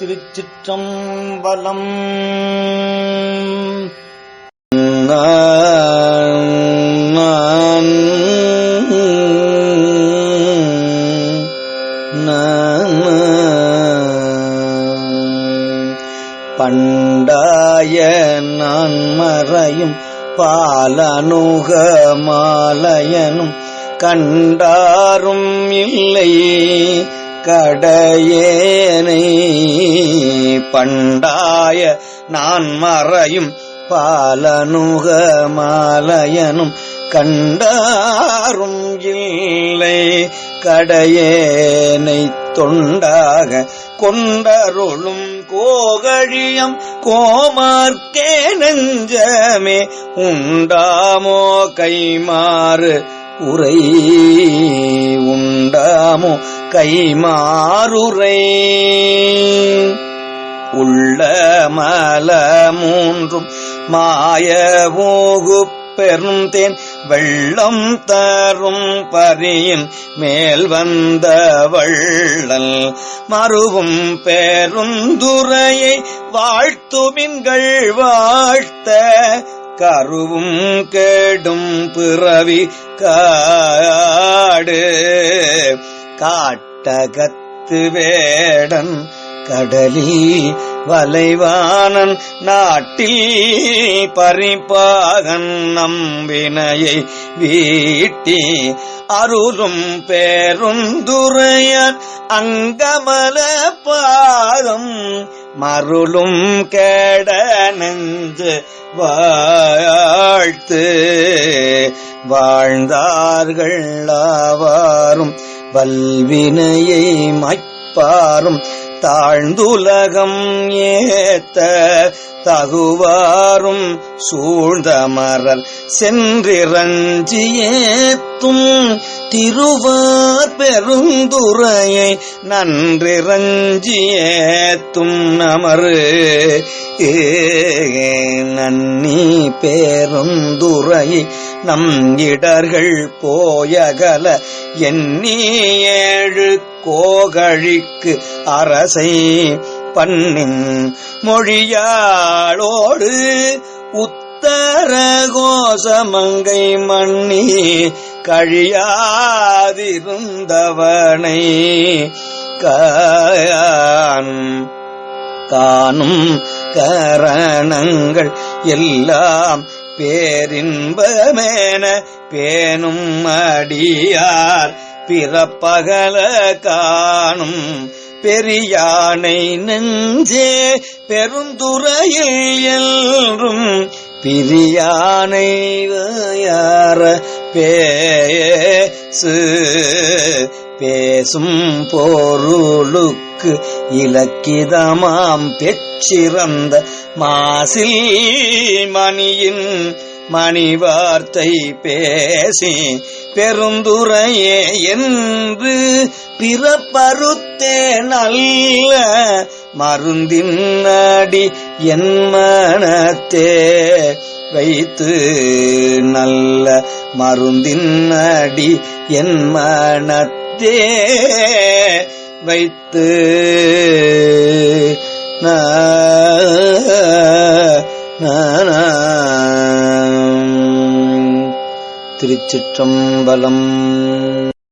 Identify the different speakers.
Speaker 1: திருச்சிற்றம்பலம். பண்டாய நான் மறையும் பாலனுக மாலையனும் கண்டாரும் இல்லை கடையேனை. பண்டாய நான் மறையும் பாலனுக மாலையனும் கண்டாரும் இல்லை கடையேனை. தொண்டாக கொண்டருளும் கோகழியம் கோமார்க்கே நெஞ்சமே உண்டாமோ கைமாறு உரை. உண்டாமோ கைமாறுரை. உள்ள மல மூன்றும் மாய மூகு பெரும் தேன் வெள்ளம் தரும் பரியின் மேல் வந்த வள்ளல் மறுவும் பெருந்துரையை வாழ்த்துமின்கள் வாழ்த்த கருவும் கெடும் பிறவி காடு. காட்டகத்து வேடன் கடலில் வலைவானன் நாட்டில் பறிப்பாகன் நம்பினையை வீட்டி அருளும் பேருந்துரையார் அங்கமல பாதம் மருளும் கேட நெஞ்சு வாழ்த்து. வாழ்ந்தார்கள் ஆவாரும் வல்வினையை மாய்ப்பாரும் தாழ்ந்துலகம் ஏத்த தகுவாரும் சூழ்ந்தமரர் சென்றிரஞ்சி ஏத்தும் திருவார் பெருந்துரையை நன்றிரஞ்சி ஏத்தும் நமரு. நன்னி பேருந்துரையை நம் இடர்கள் போயகல எண்ணி ஏழு கோகழிக்கு அரசை பண்ணின் மொழியாளோடு உத்தர கோசமங்கை மண்ணி கழியாதிருந்தவனை காணும் கரணங்கள் எல்லாம் பேரின்பமேன பேணும் அடியார் பிறப்பகல காணும் பெரியானை நெஞ்சே பெருந்துரையில் என்றும் பிரியானை யார பேசு. பேசும் பொருளுக்கு இலக்கிதமாம் பெற்றிறந்த மாசில் மணியின் மணிவார்த்தை பேசி பெருந்துரையே என்று பிறப்பறுத்தே நல்ல மருந்தின் அடி என் மனத்தே வைத்து. நல்ல மருந்தின் அடி என் மனத்தே வைத்து. திருச்சிற்றம்பலம்.